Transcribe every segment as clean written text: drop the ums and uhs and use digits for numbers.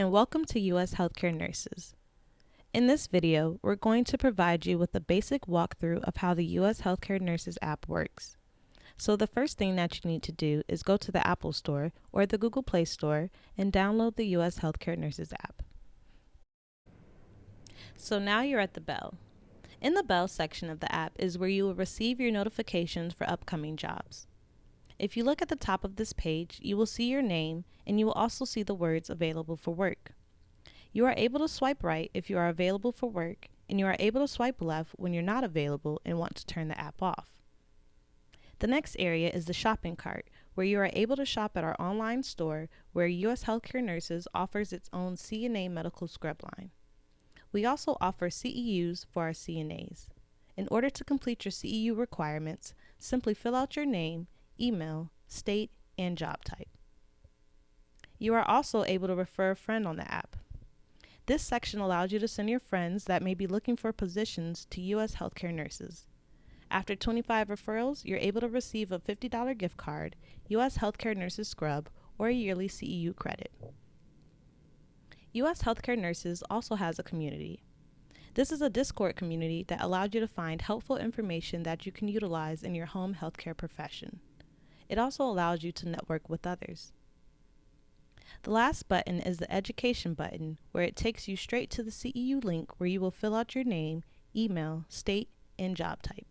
and welcome to US Healthcare Nurses. In this video, we're going to provide you with a basic walkthrough of how the US Healthcare Nurses App works. So the first thing that you need to do is go to the Apple Store or the Google Play Store and download the US Healthcare Nurses App. So now you're at the Bell. In the Bell section of the app is where you will receive your notifications for upcoming jobs. If you look at the top of this page, you will see your name and you will also see the words available for work. You are able to swipe right if you are available for work, and you are able to swipe left when you're not available and want to turn the app off. The next area is the shopping cart, where you are able to shop at our online store where US Healthcare Nurses offers its own CNA medical scrub line. We also offer CEUs for our CNAs. In order to complete your CEU requirements, simply fill out your name, email, state, and job type. You are also able to refer a friend on the app. This section allows you to send your friends that may be looking for positions to US Healthcare Nurses. After 25 referrals, you're able to receive a $50 gift card, US Healthcare Nurses Scrub, or a yearly CEU credit. US Healthcare Nurses also has a community. This is a Discord community that allows you to find helpful information that you can utilize in your home healthcare profession. It also allows you to network with others. The last button is the Education button, where it takes you straight to the CEU link where you will fill out your name, email, state, and job type.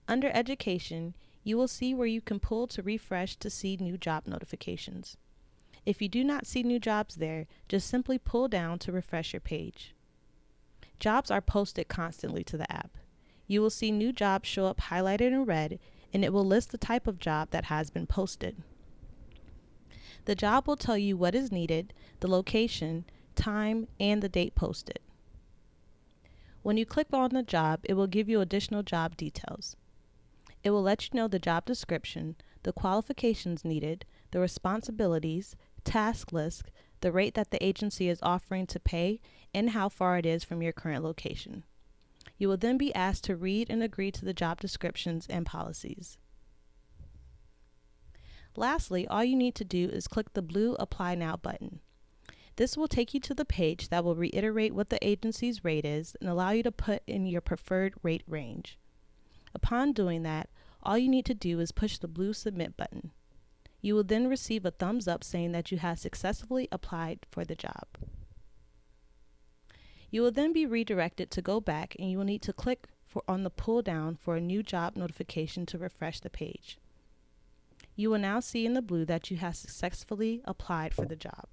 Under Education, you will see where you can pull to refresh to see new job notifications. If you do not see new jobs there, just simply pull down to refresh your page. Jobs are posted constantly to the app. You will see new jobs show up highlighted in red, and it will list the type of job that has been posted. The job will tell you what is needed, the location, time, and the date posted. When you click on the job, it will give you additional job details. It will let you know the job description, the qualifications needed, the responsibilities, task list, the rate that the agency is offering to pay, and how far it is from your current location. You will then be asked to read and agree to the job descriptions and policies. Lastly, all you need to do is click the blue Apply Now button. This will take you to the page that will reiterate what the agency's rate is and allow you to put in your preferred rate range. Upon doing that, all you need to do is push the blue Submit button. You will then receive a thumbs up saying that you have successfully applied for the job. You will then be redirected to go back, and you will need to click on the pull down for a new job notification to refresh the page. You will now see in the blue that you have successfully applied for the job.